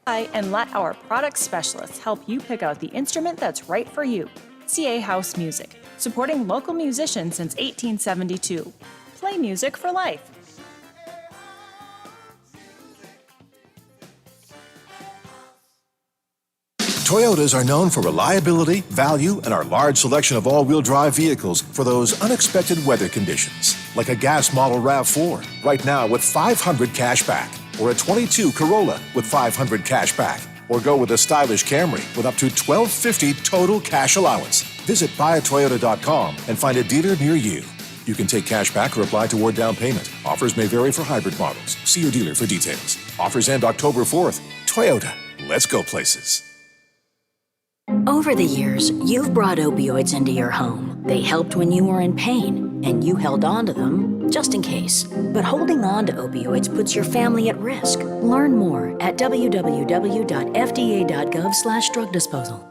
And let our product specialists help you pick out the instrument that's right for you. CA House Music, supporting local musicians since 1872. Play music for life. Toyotas are known for reliability, value, and our large selection of all-wheel drive vehicles for those unexpected weather conditions. Like a gas model RAV4, right now with $500 cash back. Or a 22 Corolla with $500 cash back. Or go with a stylish Camry with up to $1,250 total cash allowance. Visit buyatoyota.com and find a dealer near you. You can take cash back or apply toward down payment. Offers may vary for hybrid models. See your dealer for details. Offers end October 4th. Toyota. Let's go places. Over the years, you've brought opioids into your home. They helped when you were in pain, and you held on to them just in case. But holding on to opioids puts your family at risk. Learn more at www.fda.gov/drug disposal.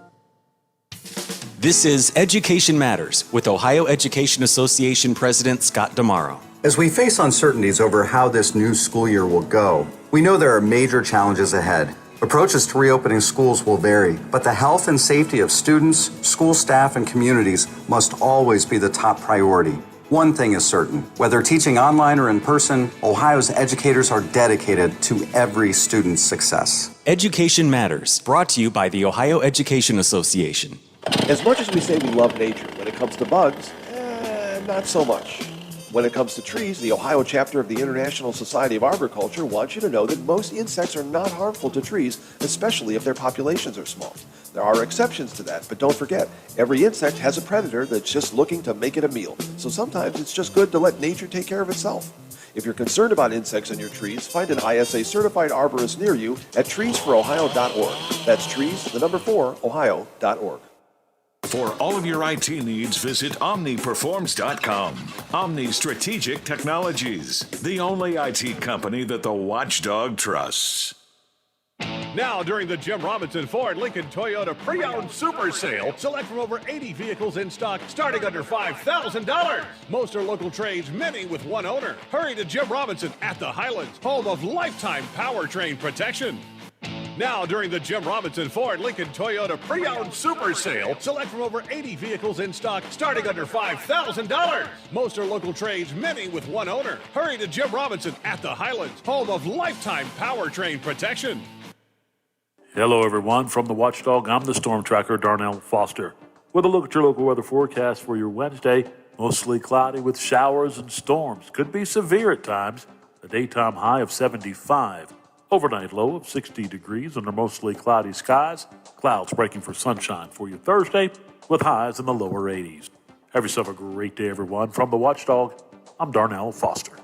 This is Education Matters with Ohio Education Association President Scott Damaro. As we face uncertainties over how this new school year will go, we know there are major challenges ahead. Approaches to reopening schools will vary, but the health and safety of students, school staff, and communities must always be the top priority. One thing is certain, whether teaching online or in person, Ohio's educators are dedicated to every student's success. Education Matters, brought to you by the Ohio Education Association. As much as we say we love nature, when it comes to bugs, not so much. When it comes to trees, the Ohio chapter of the International Society of Arboriculture wants you to know that most insects are not harmful to trees, especially if their populations are small. There are exceptions to that, but don't forget, every insect has a predator that's just looking to make it a meal. So sometimes it's just good to let nature take care of itself. If you're concerned about insects in your trees, find an ISA certified arborist near you at treesforohio.org. That's trees, the number 4, ohio.org. For all of your IT needs, visit OmniPerforms.com. Omni Strategic Technologies, the only IT company that the watchdog trusts. Now, during the Jim Robinson Ford Lincoln Toyota Pre-Owned Super Sale, select from over 80 vehicles in stock starting under $5,000. Most are local trades, many with one owner. Hurry to Jim Robinson at the Highlands, home of lifetime powertrain protection. Now, during the Jim Robinson Ford Lincoln Toyota Pre-Owned Super Sale, select from over 80 vehicles in stock starting under $5,000. Most are local trades, many with one owner. Hurry to Jim Robinson at the Highlands, home of lifetime powertrain protection. Hello, everyone. From the Watchdog, I'm the Storm Tracker, Darnell Foster. With a look at your local weather forecast for your Wednesday, mostly cloudy with showers and storms. Could be severe at times. A daytime high of 75. Overnight low of 60 degrees under mostly cloudy skies. Clouds breaking for sunshine for your Thursday with highs in the lower 80s. Have yourself a great day, everyone. From the Watchdog, I'm Darnell Foster.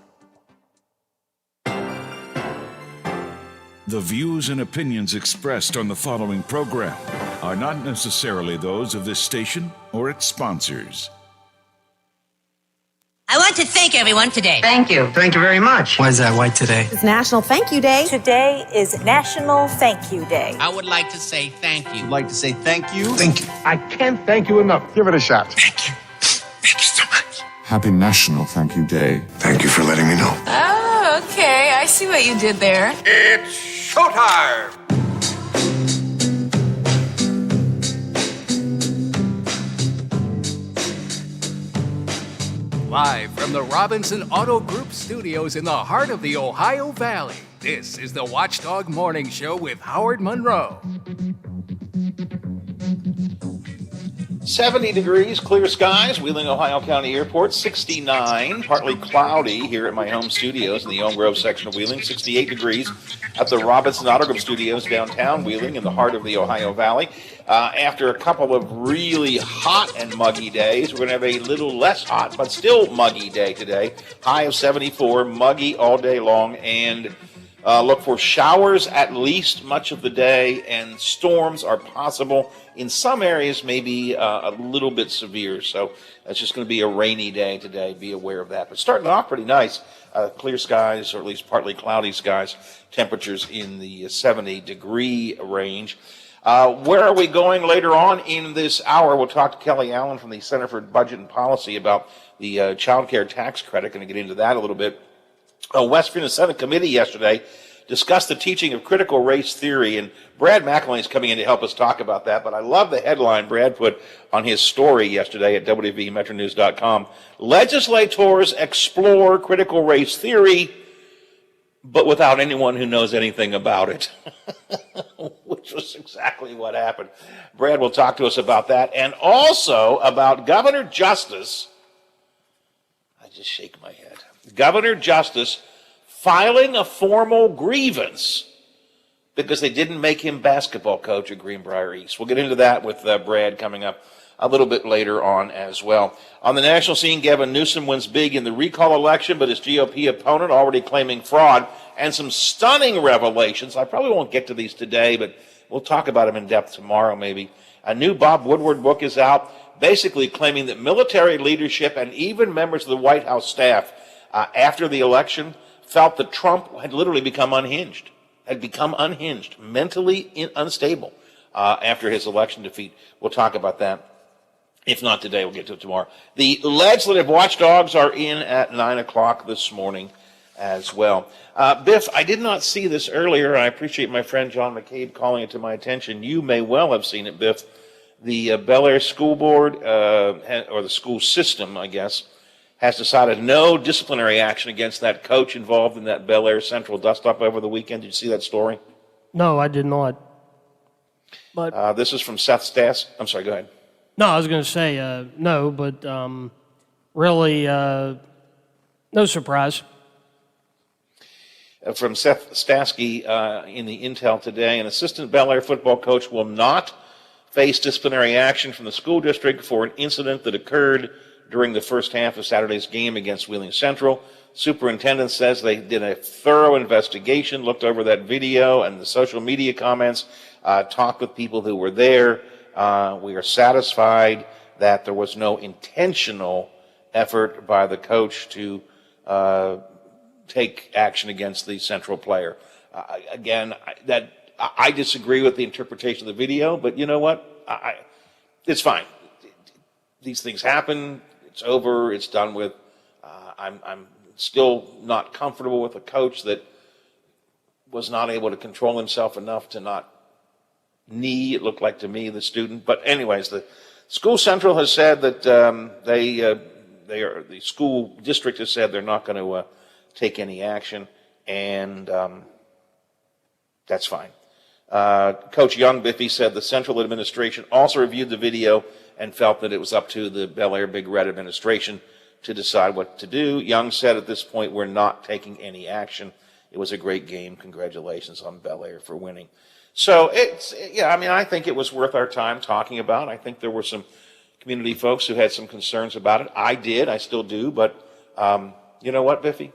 The views and opinions expressed on the following program are not necessarily those of this station or its sponsors. I want to thank everyone today. Thank you. Thank you very much. Why is that white today? It's National Thank You Day. Today is National Thank You Day. I would like to say thank you. I'd like to say thank you. Thank you. I can't thank you enough. Give it a shot. Thank you. Thank you so much. Happy National Thank You Day. Thank you for letting me know. Oh, okay. I see what you did there. It's showtime! Live from the Robinson Auto Group studios in the heart of the Ohio Valley, this is the Watchdog Morning Show with Howard Monroe. 70 degrees, clear skies, Wheeling, Ohio County Airport. 69, partly cloudy here at my home studios in the Elm Grove section of Wheeling. 68 degrees at the Robinson Auto Group studios downtown Wheeling in the heart of the Ohio Valley. After a couple of really hot and muggy days, we're going to have a little less hot, but still muggy day today. High of 74, muggy all day long, and look for showers at least much of the day, and storms are possible. In some areas, maybe a little bit severe, so it's just going to be a rainy day today. Be aware of that. But starting off pretty nice, clear skies, or at least partly cloudy skies, temperatures in the 70-degree range. Where are we going later on in this hour? We'll talk to Kelly Allen from the Center for Budget and Policy about the child care tax credit. Going to get into that a little bit. West Virginia Senate Committee yesterday discuss the teaching of critical race theory. And Brad McElwain is coming in to help us talk about that. But I love the headline Brad put on his story yesterday at WVMetroNews.com. Legislators explore critical race theory, but without anyone who knows anything about it, which was exactly what happened. Brad will talk to us about that, and also about Governor Justice. I just shake my head. Governor Justice filing a formal grievance because they didn't make him basketball coach at Greenbrier East. We'll get into that with Brad coming up a little bit later on as well. On the national scene, Gavin Newsom wins big in the recall election, but his GOP opponent already claiming fraud, and some stunning revelations. I probably won't get to these today, but we'll talk about them in depth tomorrow maybe. A new Bob Woodward book is out, basically claiming that military leadership and even members of the White House staff after the election felt that Trump had literally become unhinged, mentally unstable after his election defeat. We'll talk about that. If not today, we'll get to it tomorrow. The legislative watchdogs are in at 9 o'clock this morning as well. Biff, I did not see this earlier. I appreciate my friend John McCabe calling it to my attention. You may well have seen it, Biff. The Bel Air School Board, or the school system, I guess, has decided no disciplinary action against that coach involved in that Bel Air Central dust-up over the weekend. Did you see that story? No, I did not. But this is from Seth Stas. I'm sorry, go ahead. No, I was going to say no, but really no surprise. From Seth Stasky in the Intel today, an assistant Bel Air football coach will not face disciplinary action from the school district for an incident that occurred during the first half of Saturday's game against Wheeling Central. Superintendent says they did a thorough investigation, looked over that video and the social media comments, talked with people who were there. We are satisfied that there was no intentional effort by the coach to take action against the Central player. Again, I disagree with the interpretation of the video, but you know what? It's fine. These things happen. It's over. It's done with. I'm still not comfortable with a coach that was not able to control himself enough to not knee, it looked like to me, the student. But anyways, the school central has said that the school district has said they're not going to take any action, and that's fine. Coach Young, Biffy, said the central administration also reviewed the video and felt that it was up to the Bel Air Big Red administration to decide what to do. Young said at this point, we're not taking any action. It was a great game. Congratulations on Bel Air for winning. So I think it was worth our time talking about. I think there were some community folks who had some concerns about it. I did. I still do. But you know what, Biffy?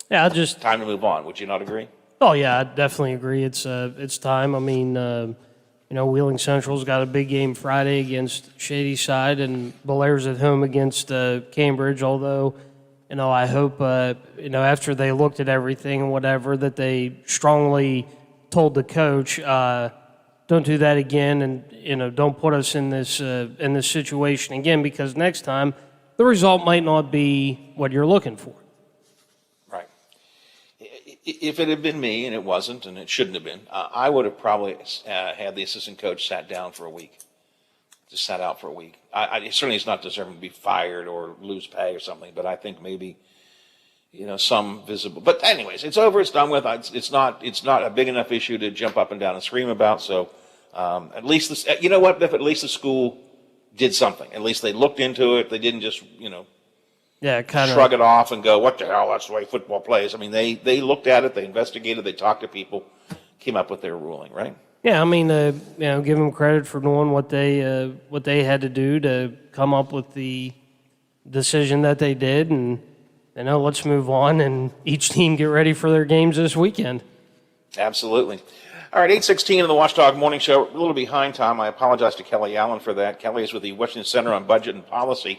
Yeah, time to move on. Would you not agree? Oh yeah, I definitely agree. It's time. I mean, Wheeling Central's got a big game Friday against Shadyside, and Bel Air's at home against Cambridge. Although, I hope after they looked at everything and whatever, that they strongly told the coach, don't do that again, and don't put us in this situation again, because next time the result might not be what you're looking for. Right. If it had been me, and it wasn't, and it shouldn't have been, I would have probably had the assistant coach sat down for a week, just sat out for a week. Certainly he's not deserving to be fired or lose pay or something, but I think maybe some visible. But anyways, it's over. It's done with. It's not a big enough issue to jump up and down and scream about. So at least this, Biff, at least the school did something. At least they looked into it. They didn't just shrug it off and go, what the hell? That's the way football plays. I mean, they looked at it. They investigated. They talked to people. Came up with their ruling. Right. Yeah, I mean, give them credit for doing what they had to do to come up with the decision that they did, and let's move on and each team get ready for their games this weekend. Absolutely. All right, 8:16 in the Watchdog Morning Show. A little behind time. I apologize to Kelly Allen for that. Kelly is with the Washington Center on Budget and Policy,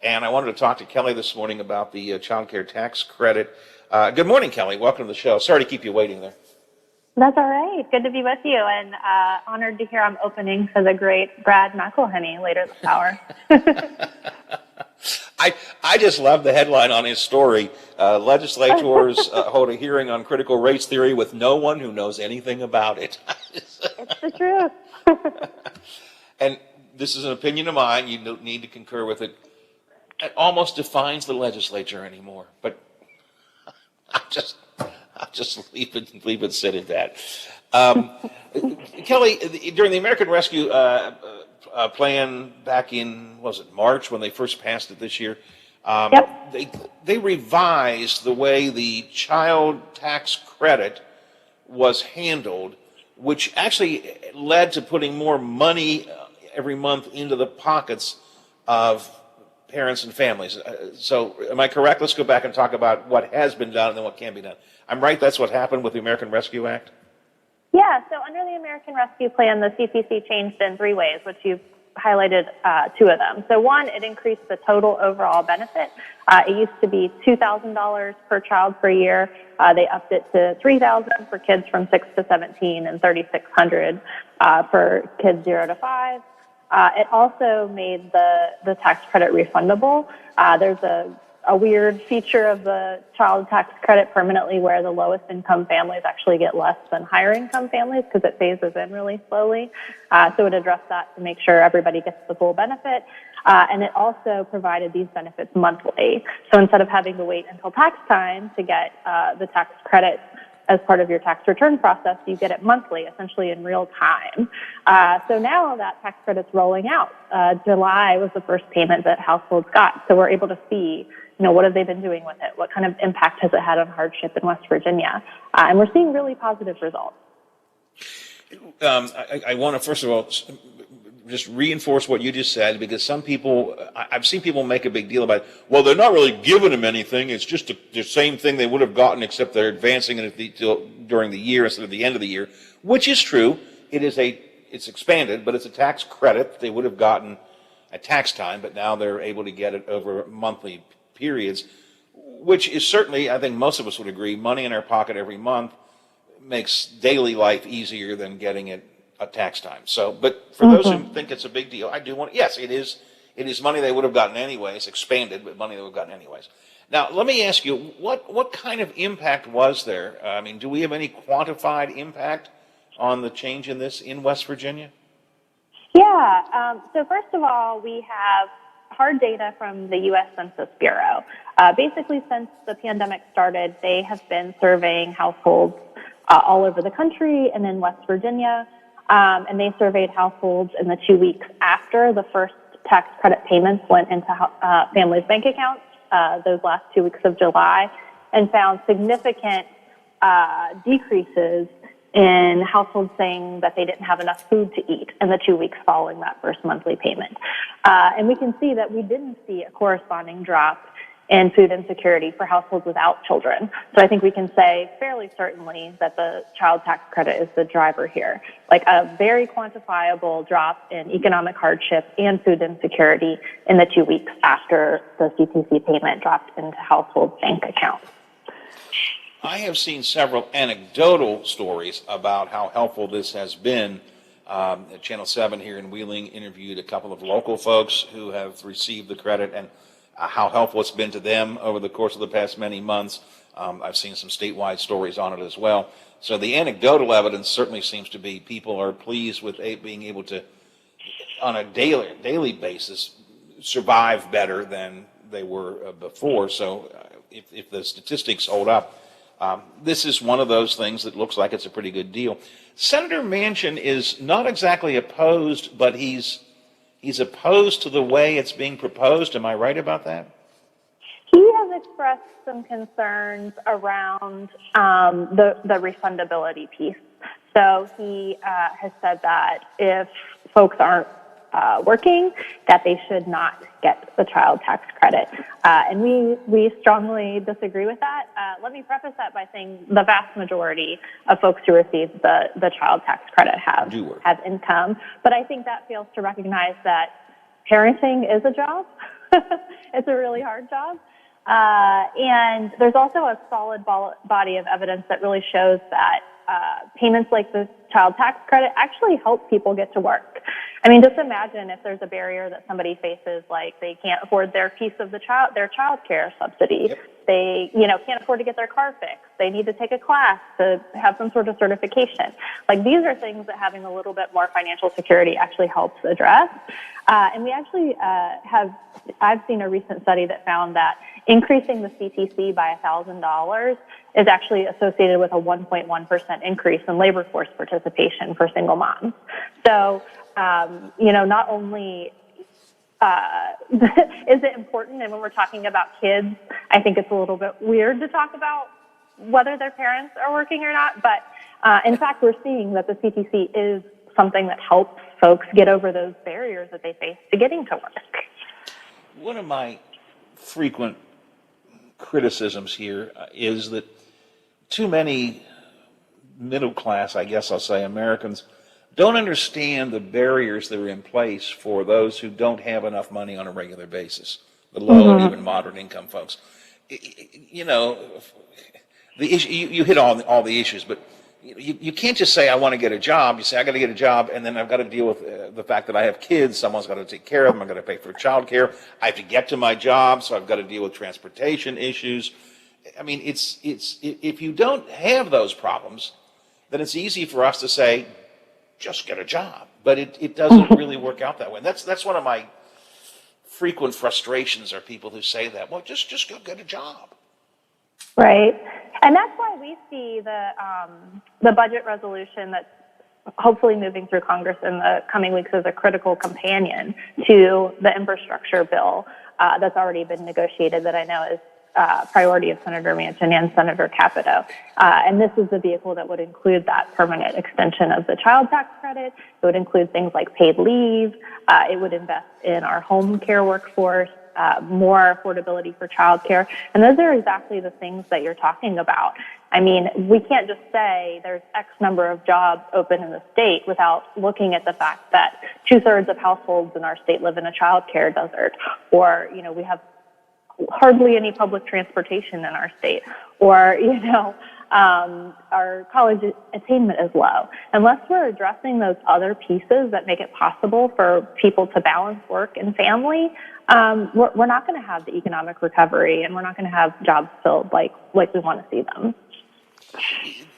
and I wanted to talk to Kelly this morning about the child care tax credit. Good morning, Kelly. Welcome to the show. Sorry to keep you waiting there. That's all right. Good to be with you, and honored to hear I'm opening for the great Brad McElwain later this hour. I just love the headline on his story. Legislators hold a hearing on critical race theory with no one who knows anything about it. It's the truth. And this is an opinion of mine. You don't need to concur with it. It almost defines the legislature anymore. But I'll just leave it sit at that. Kelly, during the American Rescue Plan back in, was it March when they first passed it this year? They revised the way the child tax credit was handled, which actually led to putting more money every month into the pockets of parents and families. So am I correct? Let's go back and talk about what has been done and then what can be done. I'm right, that's what happened with the American Rescue Act? Yeah, so under the American Rescue Plan, the CTC changed in three ways, which you've highlighted two of them. So one, it increased the total overall benefit. It used to be $2,000 per child per year. They upped it to $3,000 for kids from 6 to 17 and $3,600 for kids 0 to 5. It also made the tax credit refundable. There's a weird feature of the child tax credit permanently where the lowest income families actually get less than higher income families because it phases in really slowly. So it addressed that to make sure everybody gets the full benefit. And it also provided these benefits monthly. So instead of having to wait until tax time to get the tax credit as part of your tax return process, you get it monthly, essentially in real time. So now that tax credit's rolling out. July was the first payment that households got. So we're able to see, what have they been doing with it? What kind of impact has it had on hardship in West Virginia? And we're seeing really positive results. I want to, first of all, just reinforce what you just said, because some people, I've seen people make a big deal about it. Well, they're not really giving them anything. It's just the same thing they would have gotten, except they're advancing it during the year instead of the end of the year, which is true. It's expanded, but it's a tax credit they would have gotten at tax time, but now they're able to get it over monthly periods, which is certainly, I think most of us would agree, money in our pocket every month makes daily life easier than getting it at tax time. So, but for those who think it's a big deal, I do want, yes, it is money they would have gotten anyways, expanded, but money they would have gotten anyways. Now, let me ask you, what kind of impact was there? I mean, do we have any quantified impact on the change in this in West Virginia? Yeah, so first of all, we have hard data from the U.S. Census Bureau. Basically, since the pandemic started, they have been surveying households all over the country and in West Virginia, and they surveyed households in the 2 weeks after the first tax credit payments went into families' bank accounts, those last 2 weeks of July, and found significant decreases in households saying that they didn't have enough food to eat in the 2 weeks following that first monthly payment. And we can see that we didn't see a corresponding drop in food insecurity for households without children. So I think we can say fairly certainly that the child tax credit is the driver here. Like a very quantifiable drop in economic hardship and food insecurity in the 2 weeks after the CTC payment dropped into household bank accounts. I have seen several anecdotal stories about how helpful this has been. Channel 7 here in Wheeling interviewed a couple of local folks who have received the credit and how helpful it's been to them over the course of the past many months. I've seen some statewide stories on it as well. So the anecdotal evidence certainly seems to be people are pleased with being able to, on a daily basis, survive better than they were before. So if the statistics hold up, this is one of those things that looks like it's a pretty good deal. Senator Manchin is not exactly opposed, but he's opposed to the way it's being proposed. Am I right about that? He has expressed some concerns around the refundability piece. So he has said that if folks aren't working, that they should not get the child tax credit. And we strongly disagree with that. Let me preface that by saying the vast majority of folks who receive the child tax credit have income. But I think that fails to recognize that parenting is a job. It's a really hard job. And there's also a solid body of evidence that really shows that payments like the child tax credit actually help people get to work. I mean, just imagine if there's a barrier that somebody faces, like they can't afford their piece of their child care subsidy. Yep. They, can't afford to get their car fixed. They need to take a class to have some sort of certification. Like, these are things that having a little bit more financial security actually helps address. And we actually I've seen a recent study that found that increasing the CTC by $1,000 is actually associated with a 1.1% increase in labor force participation for single moms. So, not only is it important, and when we're talking about kids, I think it's a little bit weird to talk about whether their parents are working or not, but in fact, we're seeing that the CTC is something that helps folks get over those barriers that they face to getting to work. One of my frequent criticisms here is that too many middle class, I guess I'll say, Americans don't understand the barriers that are in place for those who don't have enough money on a regular basis, the low and even moderate income folks. The issue, you hit on all the issues, but you can't just say, I want to get a job. You say, I got to get a job, and then I've got to deal with the fact that I have kids. Someone's got to take care of them. I've got to pay for child care. I have to get to my job, so I've got to deal with transportation issues. I mean, it's if you don't have those problems, then it's easy for us to say, just get a job. But it doesn't really work out that way. And that's one of my frequent frustrations, are people who say that. Well, just go get a job. Right. And that's why we see the budget resolution that's hopefully moving through Congress in the coming weeks as a critical companion to the infrastructure bill that's already been negotiated, that I know is priority of Senator Manchin and Senator Capito. And this is the vehicle that would include that permanent extension of the child tax credit. It would include things like paid leave. It would invest in our home care workforce, more affordability for child care. And those are exactly the things that you're talking about. I mean, we can't just say there's X number of jobs open in the state without looking at the fact that 2/3 of households in our state live in a child care desert, or, we have hardly any public transportation in our state, or, our college attainment is low. Unless we're addressing those other pieces that make it possible for people to balance work and family, we're not going to have the economic recovery, and we're not going to have jobs filled like we want to see them.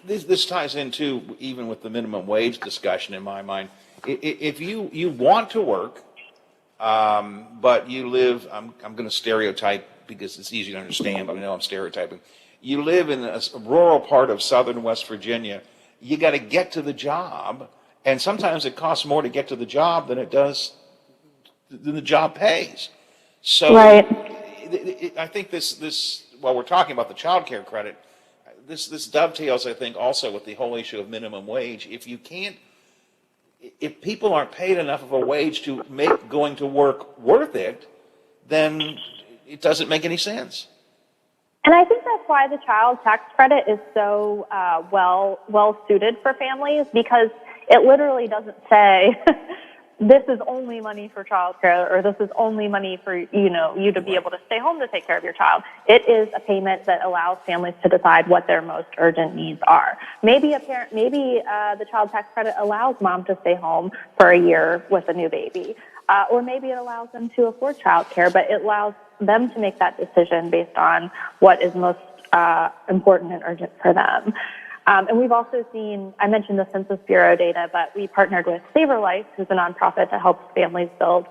This ties into, even with the minimum wage discussion in my mind, if you want to work, but you live, I'm going to stereotype because it's easy to understand, but I know I'm stereotyping. You live in a rural part of southern West Virginia, you got to get to the job, and sometimes it costs more to get to the job than the job pays. So right. I think this while we're talking about the child care credit, this dovetails, I think, also with the whole issue of minimum wage. If people aren't paid enough of a wage to make going to work worth it, then it doesn't make any sense. And I think that's why the child tax credit is so well suited for families, because it literally doesn't say this is only money for child care, or this is only money for you to be able to stay home to take care of your child. It is a payment that allows families to decide what their most urgent needs are. Maybe the child tax credit allows mom to stay home for a year with a new baby, or maybe it allows them to afford child care, but it allows them to make that decision based on what is most important and urgent for them. And we've also seen, I mentioned the Census Bureau data, but we partnered with Save Our Life, who's a nonprofit that helps families build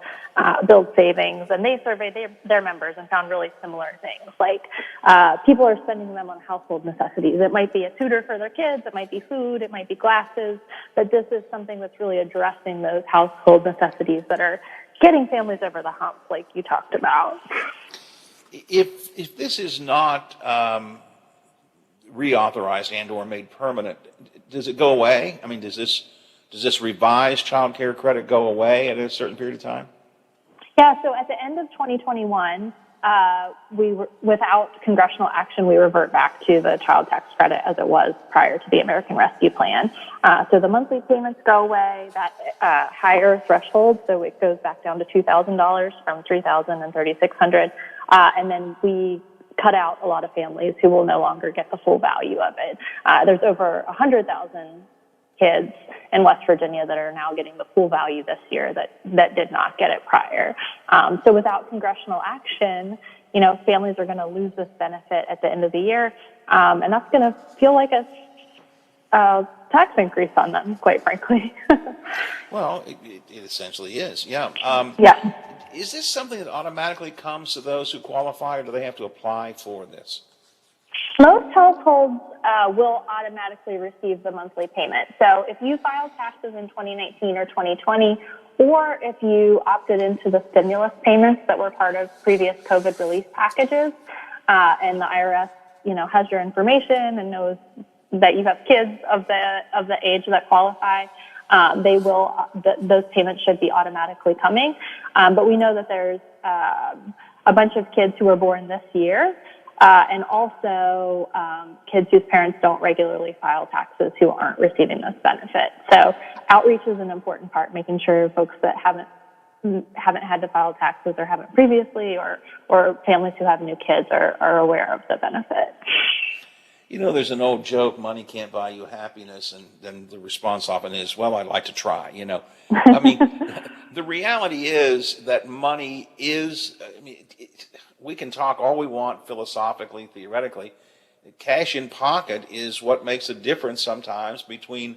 savings, and they surveyed their members and found really similar things. Like people are spending them on household necessities. It might be a tutor for their kids, it might be food, it might be glasses, but this is something that's really addressing those household necessities that are getting families over the hump, like you talked about. If this is not reauthorized and or made permanent, does it go away? I mean, does this revised child care credit go away at a certain period of time? Yeah, so at the end of 2021, without congressional action, we revert back to the child tax credit as it was prior to the American Rescue Plan. So the monthly payments go away, that higher threshold, so it goes back down to $2,000 from $3,000 and $3,600, and then we cut out a lot of families who will no longer get the full value of it. There's over 100,000 kids in West Virginia that are now getting the full value this year that did not get it prior. So without congressional action, families are going to lose this benefit at the end of the year, and that's going to feel like a tax increase on them, quite frankly. Well, it essentially is, yeah. Yeah. Is this something that automatically comes to those who qualify, or do they have to apply for this? Most households will automatically receive the monthly payment. So if you filed taxes in 2019 or 2020, or if you opted into the stimulus payments that were part of previous COVID relief packages, and the IRS, has your information and knows that you have kids of the age that qualify, those payments should be automatically coming. But we know that there's a bunch of kids who were born this year, and also kids whose parents don't regularly file taxes who aren't receiving this benefit. So outreach is an important part, making sure folks that haven't had to file taxes or haven't previously, or families who have new kids are aware of the benefit. There's an old joke, money can't buy you happiness, and then the response often is, well, I'd like to try, I mean, the reality is that money is, we can talk all we want philosophically, theoretically. Cash in pocket is what makes a difference sometimes between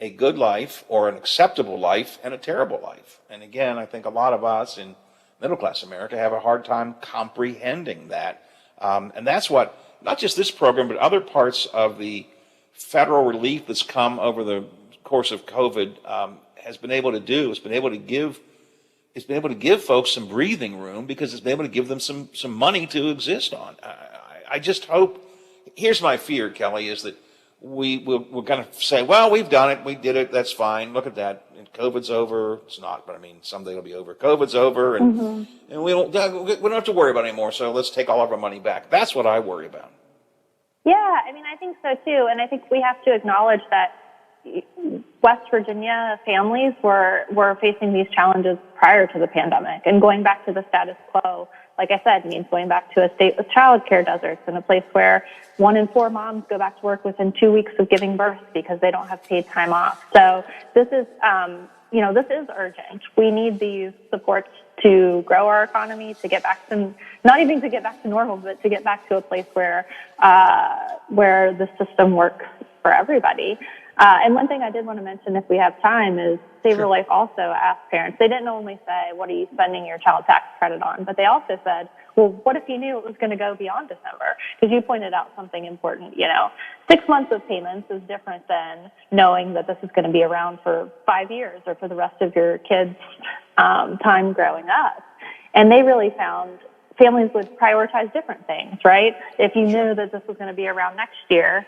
a good life or an acceptable life and a terrible life. And again, I think a lot of us in middle-class America have a hard time comprehending that. And that's what, not just this program, but other parts of the federal relief that's come over the course of COVID has been able to do. It's been able to give folks some breathing room because it's been able to give them some money to exist on. I just hope, here's my fear, Kelly, is that we're going to say, well, we've done it, we did it, that's fine, look at that, and COVID's over. It's not, but someday it'll be over. COVID's over, and we don't have to worry about it anymore, so let's take all of our money back. That's what I worry about. Yeah, I think so too, and I think we have to acknowledge that West Virginia families were facing these challenges prior to the pandemic, and going back to the status quo, like I said, means going back to a state with childcare deserts and a place where 1 in 4 moms go back to work within 2 weeks of giving birth because they don't have paid time off. So this is, this is urgent. We need these supports to grow our economy, to get back to, not even to get back to normal, but to get back to a place where the system works for everybody. And one thing I did want to mention, if we have time, is Save Your Life also asked parents. They didn't only say, what are you spending your child tax credit on? But they also said, well, what if you knew it was going to go beyond December? Because you pointed out something important. 6 months of payments is different than knowing that this is going to be around for 5 years or for the rest of your kids' time growing up. And they really found families would prioritize different things, right? If you knew that this was going to be around next year,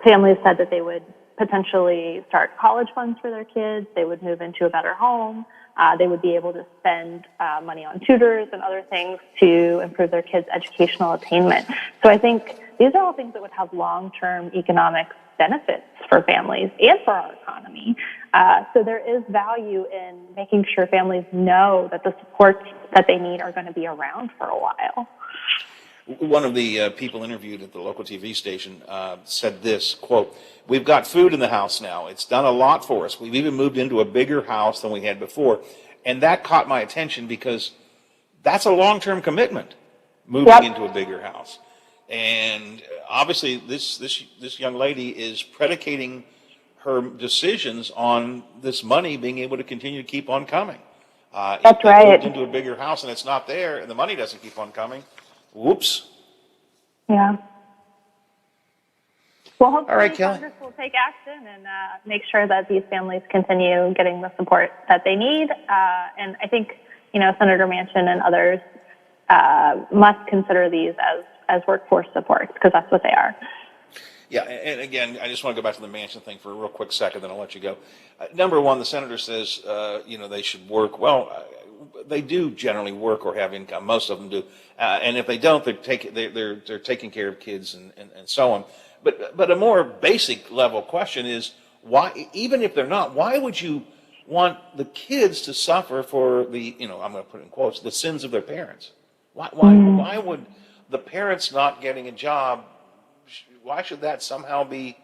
families said that they would potentially start college funds for their kids. They would move into a better home. They would be able to spend money on tutors and other things to improve their kids' educational attainment. So I think these are all things that would have long-term economic benefits for families and for our economy. So there is value in making sure families know that the supports that they need are going to be around for a while. One of the people interviewed at the local TV station said this, quote, "We've got food in the house now. It's done a lot for us. We've even moved into a bigger house than we had before." And that caught my attention because that's a long-term commitment, moving into a bigger house. And obviously this young lady is predicating her decisions on this money being able to continue to keep on coming. That's right. Moved into a bigger house and it's not there and the money doesn't keep on coming. Whoops. Yeah. Well, hopefully All right, Kelly. Congress will take action and make sure that these families continue getting the support that they need. And I think, Senator Manchin and others must consider these as workforce supports, because that's what they are. Yeah, and again, I just want to go back to the Manchin thing for a real quick second, then I'll let you go. Number one, the senator says, they should work. Well, they do generally work or have income. Most of them do. And if they don't, they're taking care of kids and so on. But a more basic level question is, why, even if they're not, why would you want the kids to suffer for the, I'm going to put it in quotes, the sins of their parents? Why would the parents not getting a job, why should that somehow be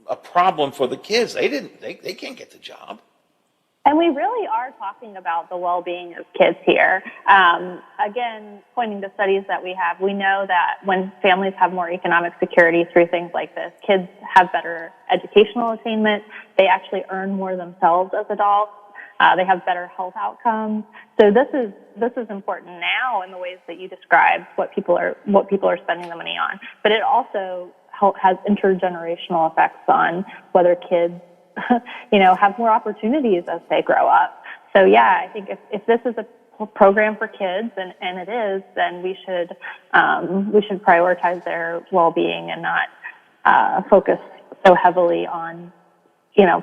a problem for the kids. They can't get the job. And we really are talking about the well-being of kids here. Again, pointing to studies that we have, we know that when families have more economic security through things like this, kids have better educational attainment. They actually earn more themselves as adults. They have better health outcomes. So this is important now in the ways that you described what people are spending the money on. But it also has intergenerational effects on whether kids have more opportunities as they grow up. So yeah, I think if this is a program for kids, and it is, then we should prioritize their well-being and not focus so heavily on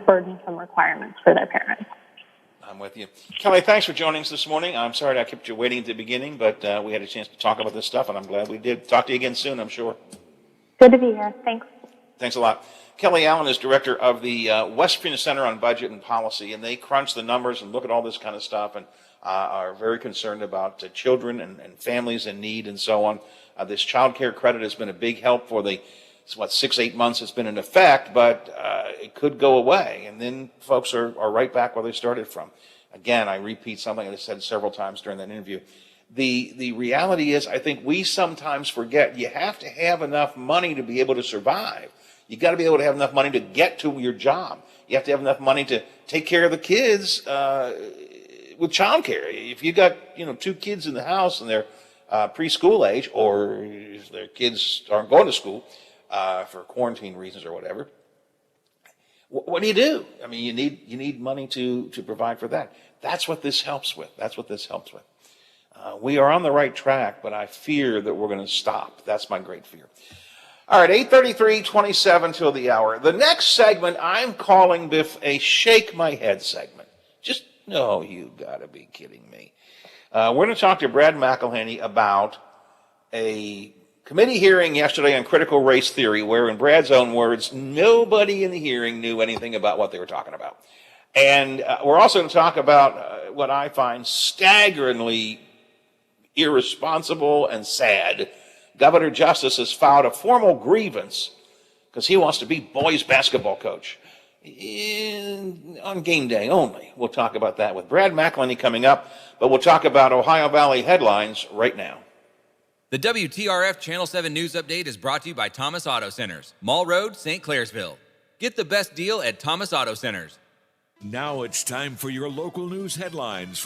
burdensome requirements for their parents. I'm with you. Kelly, thanks for joining us this morning. I'm sorry I kept you waiting at the beginning, but we had a chance to talk about this stuff, and I'm glad we did. Talk to you again soon, I'm sure. Good to be here. Thanks. Thanks a lot. Kelly Allen is director of the West Virginia Center on Budget and Policy, and they crunch the numbers and look at all this kind of stuff and are very concerned about children and families in need and so on. This child care credit has been a big help for the 6-8 months it's been in effect, but it could go away, and then folks are right back where they started from. Again, I repeat something I said several times during that interview. The reality is, I think we sometimes forget you have to have enough money to be able to survive. You got to be able to have enough money to get to your job. You have to have enough money to take care of the kids with child care. If you got 2 kids in the house and they're preschool age, or their kids aren't going to school for quarantine reasons or whatever, what do? I mean, you need money to provide for that. That's what this helps with. We are on the right track, but I fear that we're going to stop. That's my great fear. All right, 8:33, 27 till the hour. The next segment I'm calling, Biff, a shake my head segment. No, you got to be kidding me. We're going to talk to Brad McElhaney about a committee hearing yesterday on critical race theory, where, in Brad's own words, nobody in the hearing knew anything about what they were talking about. And we're also going to talk about what I find staggeringly irresponsible and sad. Governor Justice has filed a formal grievance because he wants to be boys basketball coach on game day only. We'll talk about that with Brad McElhaney coming up, but we'll talk about Ohio Valley headlines right now. The WTRF Channel 7 News Update is brought to you by Thomas Auto Centers, Mall Road, St. Clairsville. Get the best deal at Thomas Auto Centers. Now it's time for your local news headlines.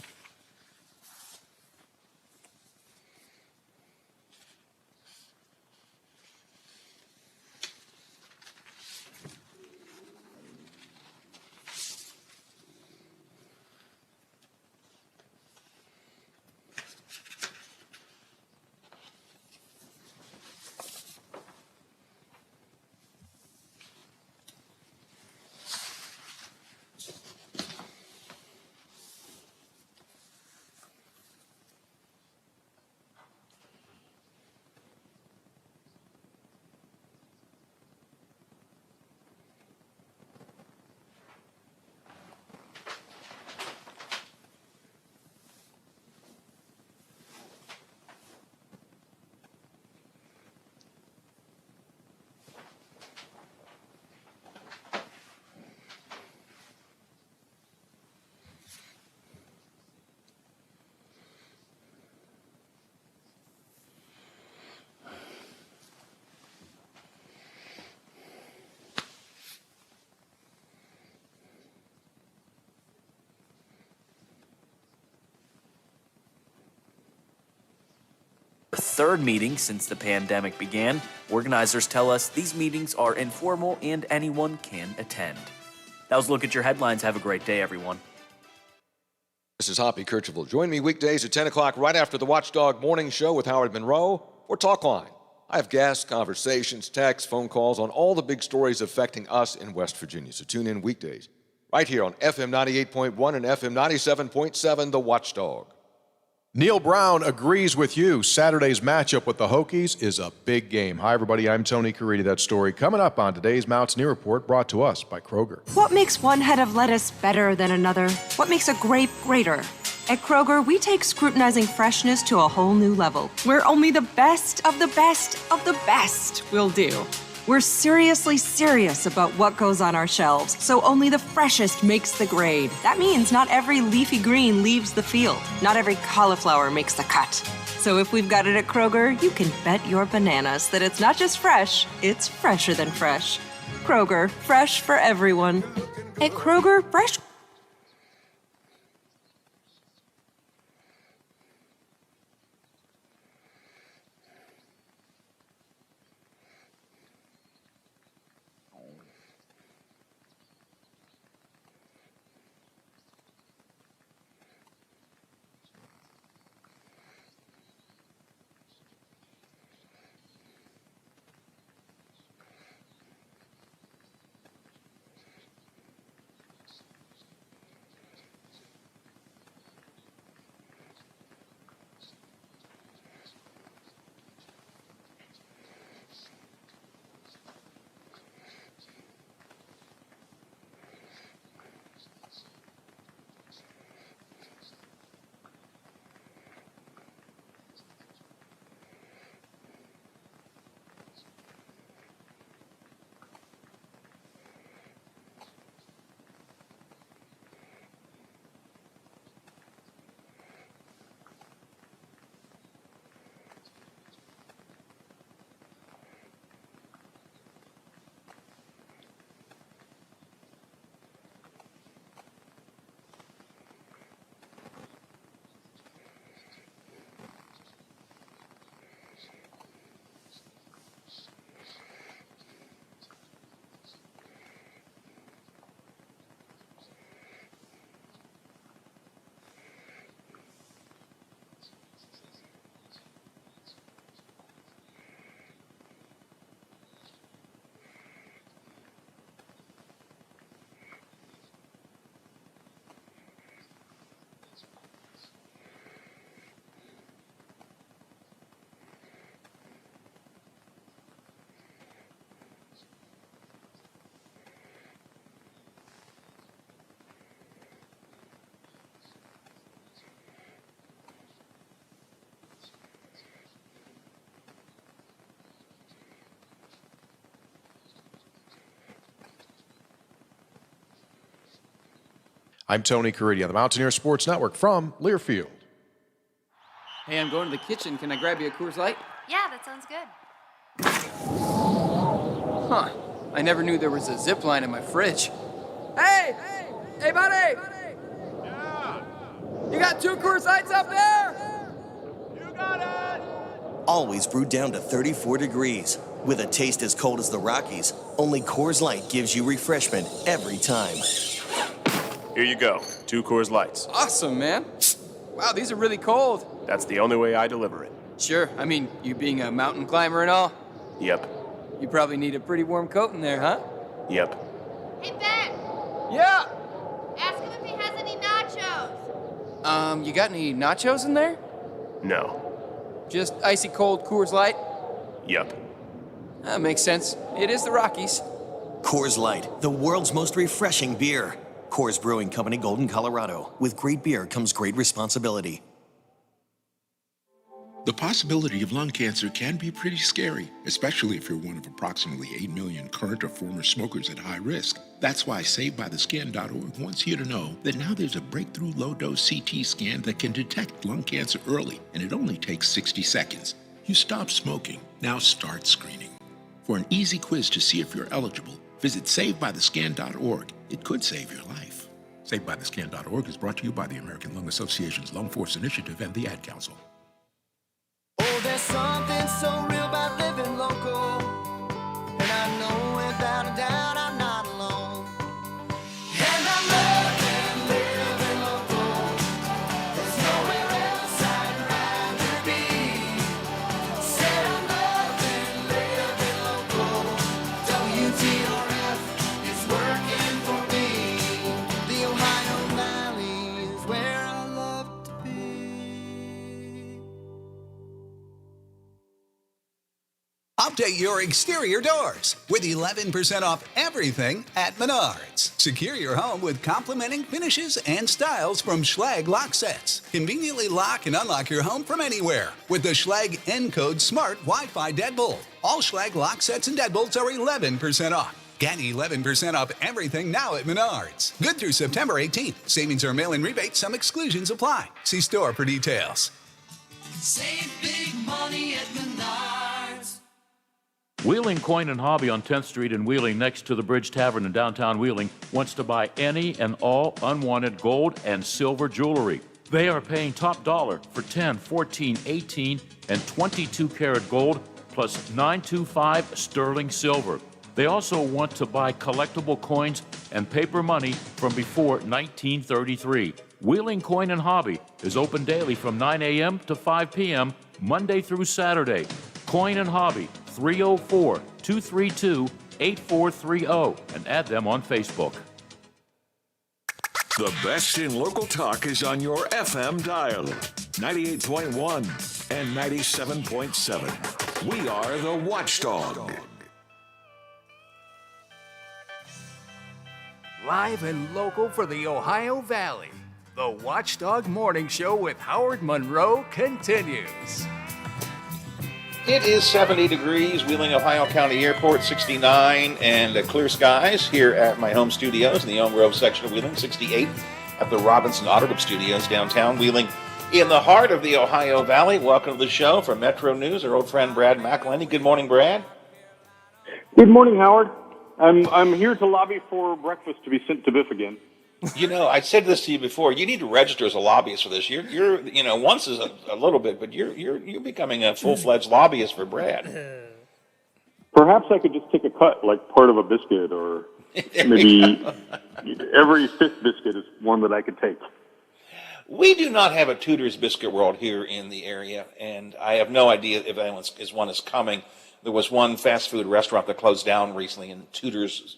Third meeting since the pandemic began. Organizers tell us these meetings are informal and anyone can attend. That was a look at your headlines. Have a great day, everyone. This is Hoppy Kercheval. Join me weekdays at 10 o'clock right after the Watchdog Morning Show with Howard Monroe for Talkline. I have guests, conversations, texts, phone calls on all the big stories affecting us in West Virginia. So tune in weekdays right here on FM 98.1 and FM 97.7, The Watchdog. Neil Brown agrees with you. Saturday's matchup with the Hokies is a big game. Hi, everybody. I'm Tony Caridi. That story coming up on today's Mountaineer Report, brought to us by Kroger. What makes one head of lettuce better than another? What makes a grape greater? At Kroger, we take scrutinizing freshness to a whole new level, where only the best of the best of the best will do. We're seriously serious about what goes on our shelves, so only the freshest makes the grade. That means not every leafy green leaves the field. Not every cauliflower makes the cut. So if we've got it at Kroger, you can bet your bananas that it's not just fresh, it's fresher than fresh. Kroger, fresh for everyone. At Kroger, fresh. I'm Tony Caridi on the Mountaineer Sports Network from Learfield. Hey, I'm going to the kitchen. Can I grab you a Coors Light? Yeah, that sounds good. Huh. I never knew there was a zip line in my fridge. Hey! Hey, buddy! Yeah? You got 2 Coors Lights up there? You got it! Always brewed down to 34 degrees. With a taste as cold as the Rockies, only Coors Light gives you refreshment every time. Here you go, 2 Coors Lights. Awesome, man. Wow, these are really cold. That's the only way I deliver it. Sure, I mean, you being a mountain climber and all. Yep. You probably need a pretty warm coat in there, huh? Yep. Hey, Ben! Yeah! Ask him if he has any nachos. You got any nachos in there? No. Just icy cold Coors Light? Yep. That makes sense. It is the Rockies. Coors Light, the world's most refreshing beer. Coors Brewing Company, Golden, Colorado. With great beer comes great responsibility. The possibility of lung cancer can be pretty scary, especially if you're one of approximately 8 million current or former smokers at high risk. That's why SaveByTheScan.org wants you to know that now there's a breakthrough low-dose CT scan that can detect lung cancer early, and it only takes 60 seconds. You stop smoking, now start screening. For an easy quiz to see if you're eligible, visit SaveByTheScan.org. It could save your life. SaveByTheScan.org is brought to you by the American Lung Association's Lung Force Initiative and the Ad Council. Oh, there's something so real about living local, and I know without a doubt I'm not alone. And I love living local. There's nowhere else I'd rather be. Said I love living local. WTRF is working for me. The Ohio Valley is where I love to be. Update your exterior doors with 11% off everything at Menards. Secure your home with complementing finishes and styles from Schlage lock sets. Conveniently lock and unlock your home from anywhere with the Schlage Encode Smart Wi-Fi Deadbolt. All Schlage lock sets and deadbolts are 11% off. Get 11% off everything now at Menards. Good through September 18th. Savings or mail-in rebates. Some exclusions apply. See store for details. Save big money at Menards. Wheeling Coin and Hobby on 10th Street in Wheeling, next to the Bridge Tavern in downtown Wheeling, wants to buy any and all unwanted gold and silver jewelry. They are paying top dollar for 10, 14, 18, and 22 karat gold plus 925 sterling silver. They also want to buy collectible coins and paper money from before 1933. Wheeling Coin and Hobby is open daily from 9 a.m. to 5 p.m., Monday through Saturday. Coin and Hobby, 304-232-8430, and add them on Facebook. The best in local talk is on your FM dial, 98.1 and 97.7. We are the Watchdog. Live and local for the Ohio Valley, the Watchdog Morning Show with Howard Monroe continues. It is 70 degrees, Wheeling, Ohio County Airport, 69, and clear skies here at my home studios in the Elm Grove section of Wheeling, 68 at the Robinson Auto Group Studios downtown Wheeling in the heart of the Ohio Valley. Welcome to the show from Metro News, our old friend Brad McElhenney. Good morning, Brad. Good morning, Howard. I'm here to lobby for breakfast to be sent to Biff again. You know, I said this to you before. You need to register as a lobbyist for this. You're you know, once is a little bit, but you're becoming a full-fledged lobbyist for Brad. Perhaps I could just take a cut, like part of a biscuit, or maybe every fifth biscuit is one that I could take. We do not have a Tudor's Biscuit World here in the area, and I have no idea if one is coming. There was one fast food restaurant that closed down recently, and Tudor's.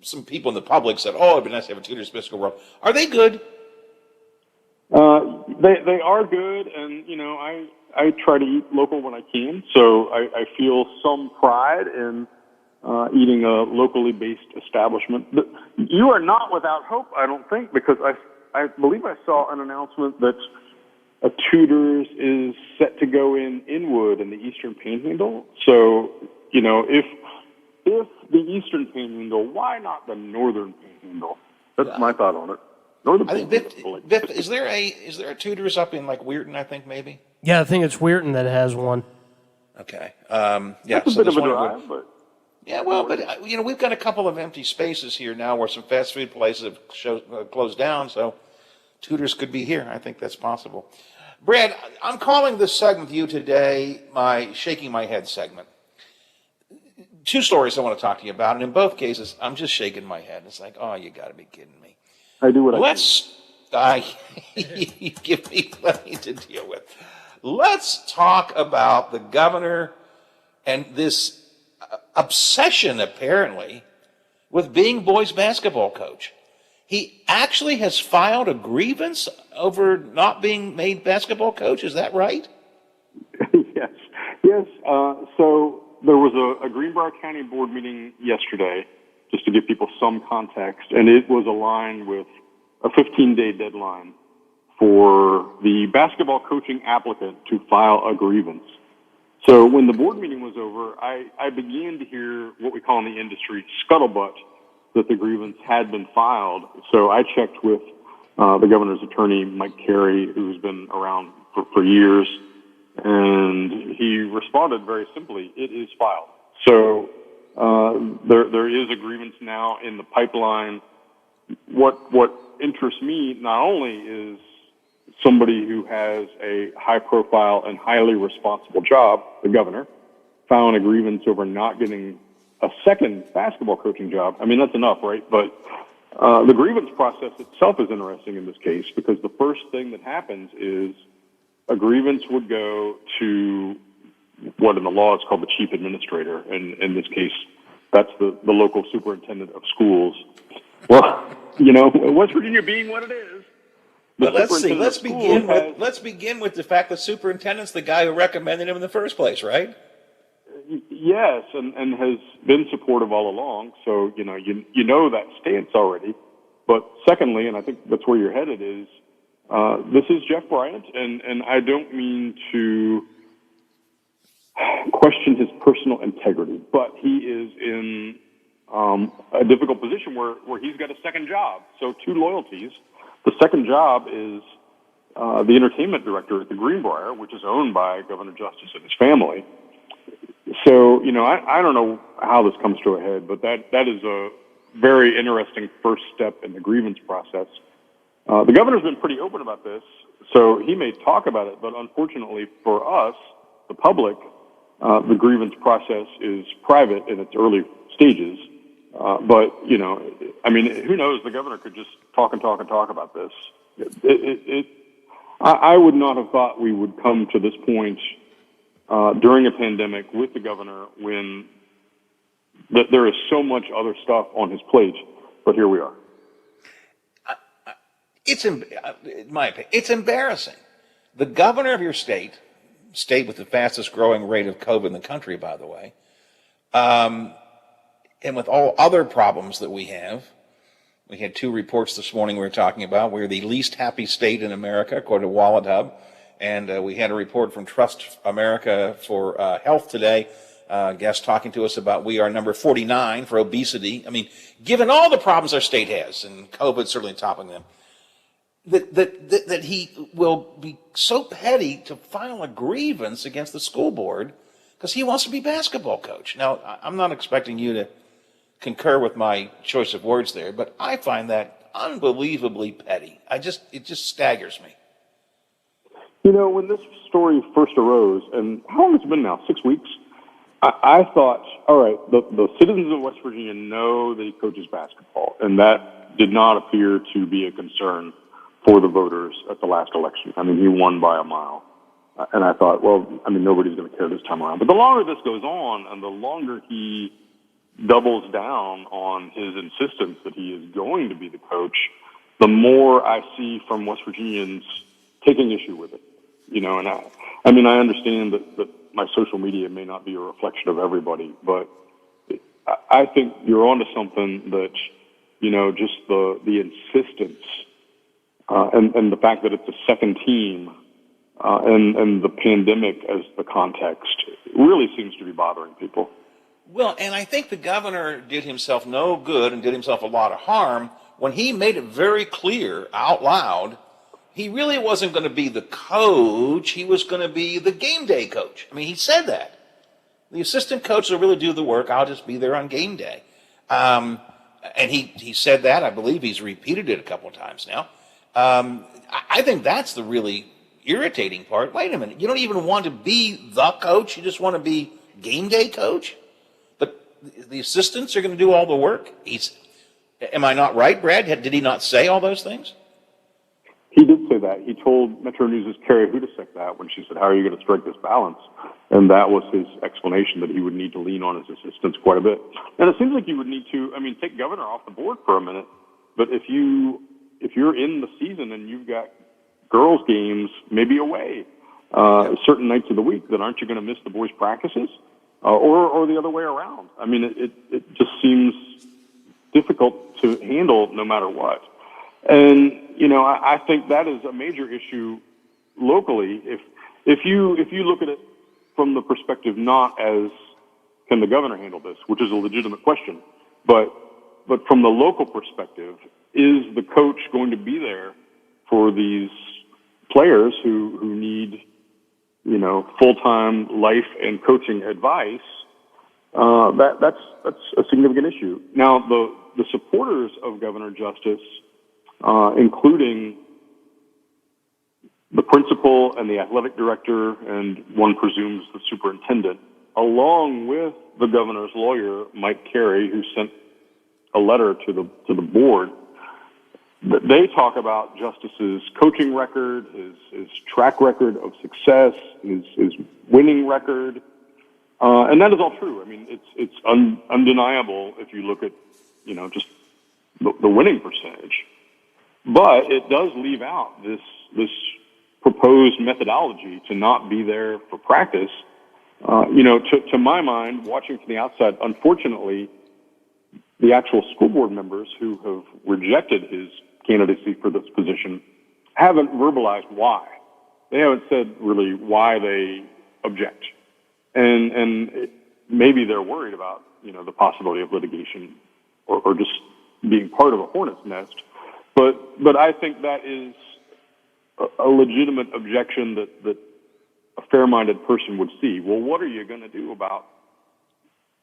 Some people in the public said, "Oh, it'd be nice to have a Tudor's Biscuit World." Are they good? They are good, and you know, I try to eat local when I can, so I feel some pride in eating a locally based establishment. But you are not without hope, I don't think, because I believe I saw an announcement that a Tudor's is set to go in Inwood in the Eastern Panhandle. So, you know, if the Eastern Panhandle, why not the Northern Panhandle? That's my thought on it. Northern Panhandle. Biff, is there a Tudor's up in like Weirton? I think maybe. Yeah, I think it's Weirton that has one. Okay. Yeah. That's so a bit of a drive, but. Yeah, well, but you know, we've got a couple of empty spaces here now where some fast food places have closed down, so Tudor's could be here. I think that's possible. Brad, I'm calling this segment with you today my Shaking My Head segment. Two stories I want to talk to you about, and in both cases, I'm just shaking my head. It's like, oh, you got to be kidding me. I do what you give me plenty to deal with. Let's talk about the governor and this obsession, apparently, with being boys basketball coach. He actually has filed a grievance over not being made basketball coach. Is that right? Yes. So there was a Greenbrier County board meeting yesterday, just to give people some context, and it was aligned with a 15-day deadline for the basketball coaching applicant to file a grievance. So when the board meeting was over, I began to hear what we call in the industry scuttlebutt that the grievance had been filed. So I checked with the governor's attorney, Mike Carey, who's been around for years, and he responded very simply, it is filed. So there is a grievance now in the pipeline. What interests me not only is somebody who has a high-profile and highly responsible job, the governor, filing a grievance over not getting a second basketball coaching job. I mean, that's enough, right? But the grievance process itself is interesting in this case because the first thing that happens is a grievance would go to what in the law is called the chief administrator. And in this case, that's the local superintendent of schools. Well, you know, West Virginia being what it is. But let's see. Let's begin with the fact that superintendent's the guy who recommended him in the first place, right? Yes, and has been supportive all along. So, you know that stance already. But secondly, and I think that's where you're headed, is this is Jeff Bryant, and I don't mean to question his personal integrity, but he is in a difficult position where he's got a second job. So 2 loyalties. The second job is the entertainment director at the Greenbrier, which is owned by Governor Justice and his family. So, I don't know how this comes to a head, but that is a very interesting first step in the grievance process. The governor's been pretty open about this, so he may talk about it, but unfortunately for us, the public, the grievance process is private in its early stages. But, who knows? The governor could just talk about this. I would not have thought we would come to this point during a pandemic with the governor when there is so much other stuff on his plate, but here we are. In my opinion, it's embarrassing. The governor of your state with the fastest growing rate of COVID in the country, by the way, and with all other problems that we have, we had 2 reports this morning we were talking about. We're the least happy state in America, according to Wallet Hub. And we had a report from Trust America for Health today, guest talking to us about we are number 49 for obesity. I mean, given all the problems our state has, and COVID certainly topping them, that he will be so petty to file a grievance against the school board because he wants to be basketball coach. Now, I'm not expecting you to concur with my choice of words there, but I find that unbelievably petty. It just staggers me. When this story first arose, and how long has it been now? 6 weeks? I thought, all right, the citizens of West Virginia know that he coaches basketball, and that did not appear to be a concern for the voters at the last election. I mean, he won by a mile. And I thought, nobody's going to care this time around. But the longer this goes on, and the longer he doubles down on his insistence that he is going to be the coach, the more I see from West Virginians taking issue with it. And I understand that my social media may not be a reflection of everybody, but I think you're onto something that, just the insistence and the fact that it's a second team and the pandemic as the context really seems to be bothering people. Well, and I think the governor did himself no good and did himself a lot of harm when he made it very clear out loud he really wasn't going to be the coach. He was going to be the game day coach. I mean, he said that. The assistant coach will really do the work. I'll just be there on game day. And he said that. I believe he's repeated it a couple of times now. I think that's the really irritating part. Wait a minute. You don't even want to be the coach. You just want to be game day coach? But the assistants are going to do all the work? Am I not right, Brad? Did he not say all those things? He did say that. He told Metro News' Carrie Hudasek that when she said, how are you going to strike this balance? And that was his explanation, that he would need to lean on his assistants quite a bit. And it seems like you would need to, take governor off the board for a minute. But if you're in the season and you've got girls' games maybe away certain nights of the week, then aren't you going to miss the boys' practices? Or the other way around? It just seems difficult to handle no matter what. And, I think that is a major issue locally. If you look at it from the perspective not as, can the governor handle this, which is a legitimate question, but from the local perspective, is the coach going to be there for these players who need, full-time life and coaching advice? That's a significant issue. Now, the supporters of Governor Justice, including the principal and the athletic director, and one presumes the superintendent, along with the governor's lawyer, Mike Carey, who sent a letter to the board, they talk about Justice's coaching record, his track record of success, his winning record, and that is all true. It's undeniable if you look at, just the winning percentage. But it does leave out this proposed methodology to not be there for practice To my mind, watching from the outside, unfortunately, the actual school board members who have rejected his candidacy for this position haven't verbalized why. They haven't said really why they object. And maybe they're worried about, the possibility of litigation or just being part of a hornet's nest. But I think that is a legitimate objection that a fair-minded person would see. Well, what are you going to do about,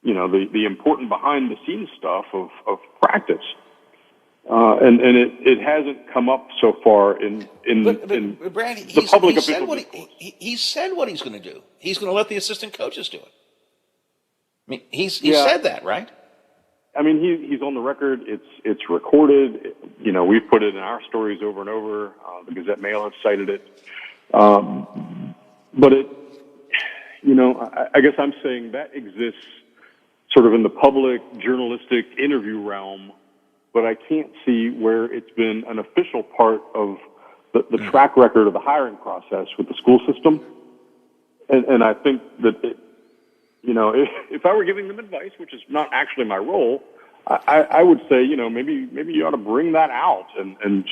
the important behind-the-scenes stuff of practice? And it hasn't come up so far in Brad, the public official discourse. he said what he's going to do. He's going to let the assistant coaches do it. I mean, he said that, right? I mean, he's on the record. It's recorded. We've put it in our stories over and over. The Gazette Mail has cited it. But I guess I'm saying that exists sort of in the public journalistic interview realm, but I can't see where it's been an official part of the track record of the hiring process with the school system. And I think that, if I were giving them advice, which is not actually my role, I would say, maybe you ought to bring that out and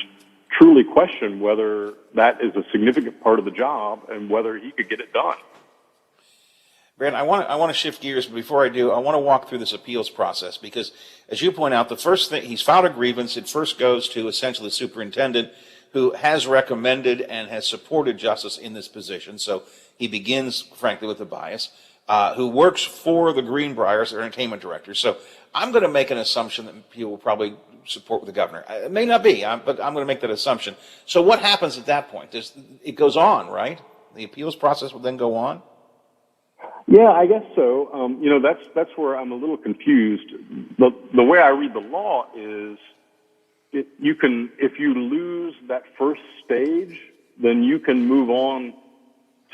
truly question whether that is a significant part of the job and whether he could get it done. Brandon, I want to shift gears, but before I do, I want to walk through this appeals process because, as you point out, the first thing, he's filed a grievance. It first goes to essentially the superintendent who has recommended and has supported justice in this position. So he begins, frankly, with a bias, who works for the Greenbriers, their entertainment director. So I'm going to make an assumption that he will probably support with the governor. It may not be, but I'm going to make that assumption. So what happens at that point? It goes on, right? The appeals process will then go on? Yeah, I guess so. That's where I'm a little confused. The way I read the law is if you lose that first stage, then you can move on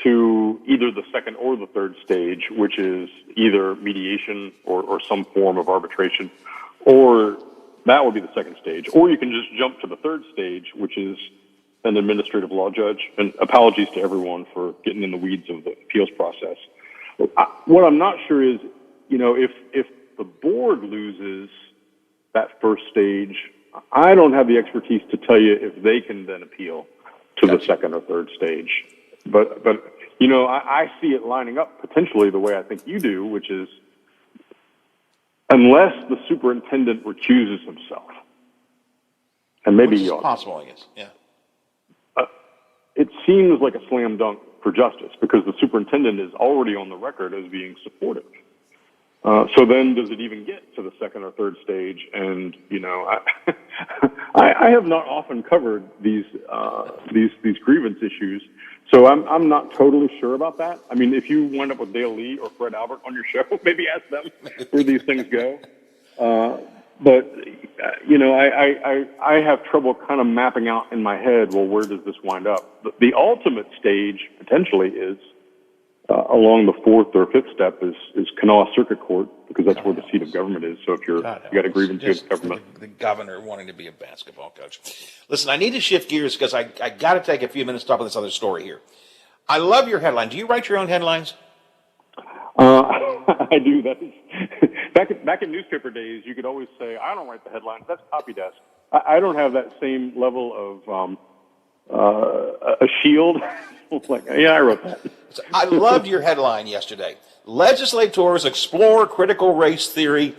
to either the second or the third stage, which is either mediation or some form of arbitration, or that would be the second stage. Or you can just jump to the third stage, which is an administrative law judge. And apologies to everyone for getting in the weeds of the appeals process. What I'm not sure is, if the board loses that first stage, I don't have the expertise to tell you if they can then appeal to the second or third stage. But I see it lining up potentially the way I think you do, which is unless the superintendent recuses himself, and maybe he ought. Possible, I guess. Yeah. It seems like a slam dunk for justice because the superintendent is already on the record as being supportive. So then does it even get to the second or third stage? And, I have not often covered these grievance issues. So I'm not totally sure about that. I mean, if you wind up with Dale Lee or Fred Albert on your show, maybe ask them where these things go. But I have trouble kind of mapping out in my head, well, where does this wind up? The ultimate stage potentially is along the fourth or fifth step is Kanawha Circuit Court, because that's where the seat of government is. So if you got a grievance against government. The governor wanting to be a basketball coach. Listen, I need to shift gears because I got to take a few minutes to talk about this other story here. I love your headline. Do you write your own headlines? I do. That is, back in newspaper days, you could always say, I don't write the headlines. That's copy desk. I don't have that same level of a shield. Like, yeah, I wrote that. I loved your headline yesterday. Legislators explore critical race theory,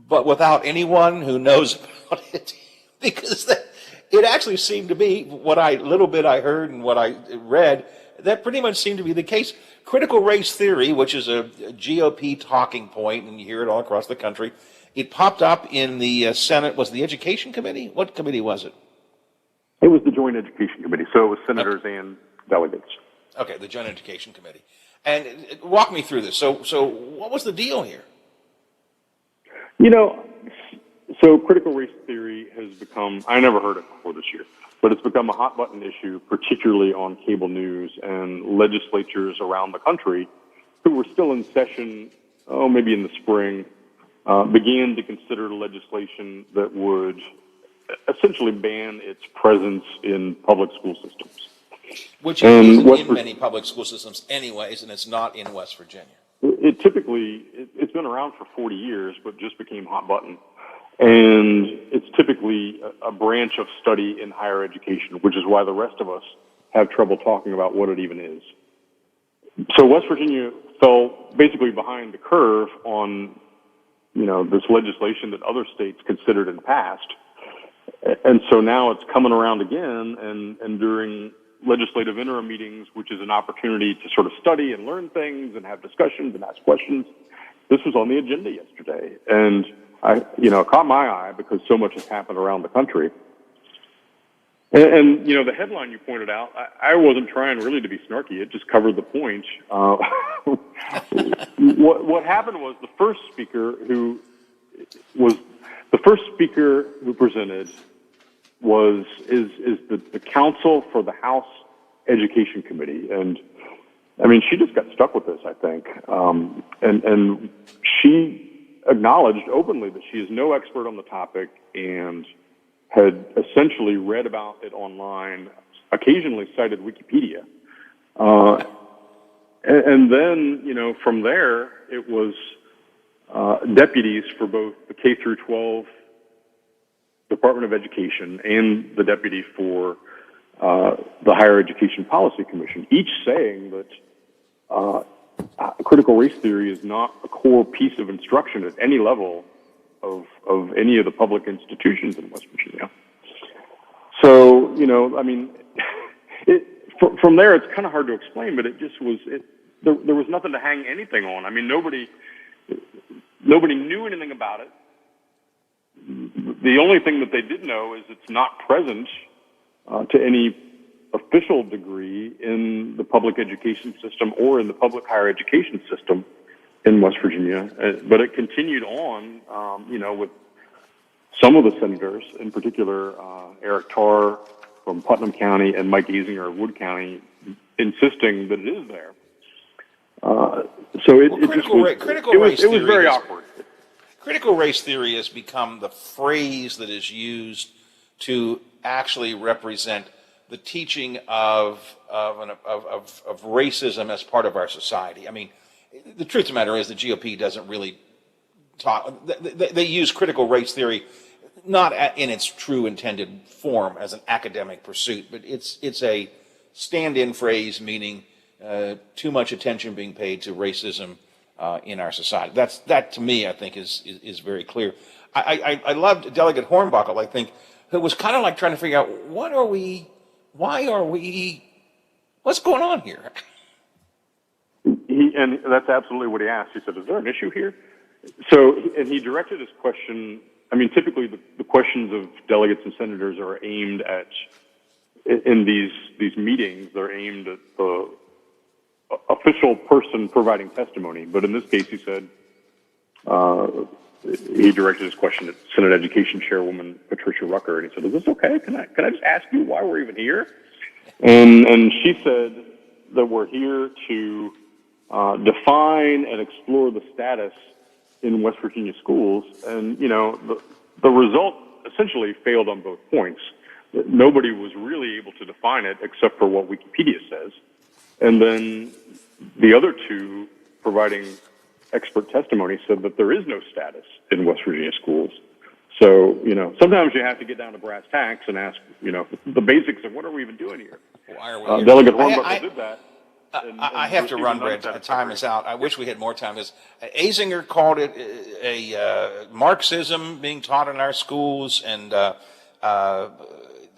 but without anyone who knows about it. Because it actually seemed to be what I heard and what I read, that pretty much seemed to be the case. Critical race theory, which is a GOP talking point, and you hear it all across the country, it popped up in the Senate. Was it the Education Committee? What committee was it? It was the Joint Education Committee, so it was senators and delegates. Okay, the Joint Education Committee. And walk me through this. So what was the deal here? So critical race theory has become, I never heard it before this year, but it's become a hot button issue, particularly on cable news, and legislatures around the country who were still in session, maybe in the spring, began to consider legislation that would essentially ban its presence in public school systems. Which And isn't West in Vir- many public school systems anyways, and it's not in West Virginia. It's been around for 40 years, but just became hot button. And it's typically a branch of study in higher education, which is why the rest of us have trouble talking about what it even is. So West Virginia fell basically behind the curve on, this legislation that other states considered and passed. And so now it's coming around again, and during legislative interim meetings, which is an opportunity to sort of study and learn things and have discussions and ask questions, this was on the agenda yesterday. And it caught my eye because so much has happened around the country. And the headline you pointed out, I wasn't trying really to be snarky. It just covered the point. What happened was the first speaker who presented is the counsel for the House Education Committee. And I mean, she just got stuck with this, I think. And she acknowledged openly that she is no expert on the topic and had essentially read about it online, occasionally cited Wikipedia. And then, from there, it was deputies for both the K through 12 Department of Education and the deputy for the Higher Education Policy Commission, each saying that critical race theory is not a core piece of instruction at any level of any of the public institutions in West Virginia. So, from there, it's kind of hard to explain, but it just was, there was nothing to hang anything on. I mean, nobody knew anything about it. The only thing that they did know is it's not present to any official degree in the public education system or in the public higher education system in West Virginia. But it continued on, with some of the senators, in particular Eric Tarr from Putnam County and Mike Easinger of Wood County, insisting that it is there. So it was very awkward. Critical race theory has become the phrase that is used to actually represent the teaching of racism as part of our society. I mean, the truth of the matter is the GOP doesn't really talk. They use critical race theory not in its true intended form as an academic pursuit, but it's a stand-in phrase meaning too much attention being paid to racism in our society. That to me, I think, is very clear. I loved Delegate Hornbuckle, I think, who was kind of like trying to figure out why are we, what's going on here? And that's absolutely what he asked. He said, is there an issue here? So, and he directed his question, I mean, typically the questions of delegates and senators are aimed at, in these meetings, they're aimed at the official person providing testimony. But in this case, he said, he directed his question at Senate Education Chairwoman Patricia Rucker, and he said, is this okay? Can I just ask you why we're even here? And she said that we're here to define and explore the status in West Virginia schools. And, the result essentially failed on both points. Nobody was really able to define it except for what Wikipedia says. And then the other two providing expert testimony said that there is no status in West Virginia schools. So, sometimes you have to get down to brass tacks and ask, the basics of what are we even doing here? Why are we here? Delegate Hornbuckle did that. I have to run, Brad. Time is out. I wish we had more time. Azinger called it a Marxism being taught in our schools and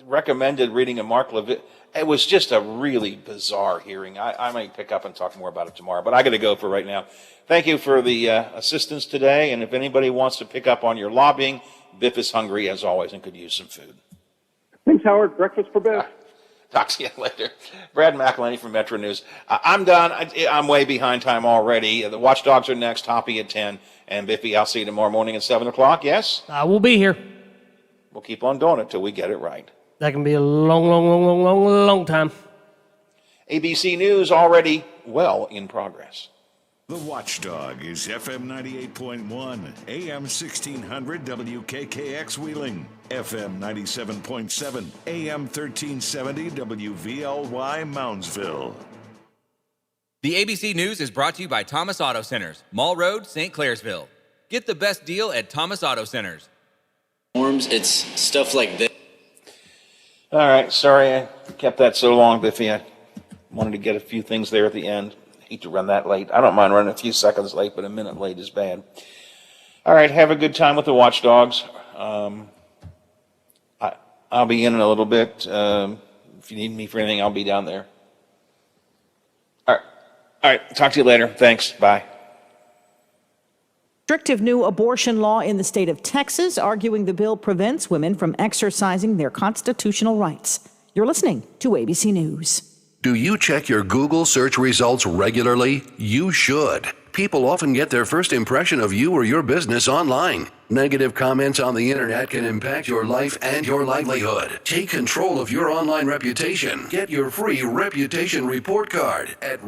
recommended reading a Mark Levin. It was just a really bizarre hearing. I may pick up and talk more about it tomorrow, but I got to go for right now. Thank you for the assistance today, and if anybody wants to pick up on your lobbying, Biff is hungry as always and could use some food. Thanks, Howard. Breakfast for Biff. Talk to you later. Brad McElhenney from Metro News. I'm done. I'm way behind time already. The Watchdogs are next, Hoppy at 10, and Biffy, I'll see you tomorrow morning at 7 o'clock, yes? I will be here. We'll keep on doing it till we get it right. That can be a long time. ABC News already well in progress. The Watchdog is FM 98.1, AM 1600 WKKX Wheeling, FM 97.7, AM 1370 WVLY Moundsville. The ABC News is brought to you by Thomas Auto Centers, Mall Road, St. Clairsville. Get the best deal at Thomas Auto Centers. It's stuff like this. All right, sorry I kept that so long, Biffy. I wanted to get a few things there at the end. I hate to run that late. I don't mind running a few seconds late, but a minute late is bad. All right, have a good time with the Watchdogs. I'll be in a little bit. If you need me for anything, I'll be down there. All right, talk to you later. Thanks. Bye. Restrictive new abortion law in the state of Texas, arguing the bill prevents women from exercising their constitutional rights. You're listening to ABC News. Do you check your Google search results regularly? You should. People often get their first impression of you or your business online. Negative comments on the internet can impact your life and your livelihood. Take control of your online reputation. Get your free reputation report card at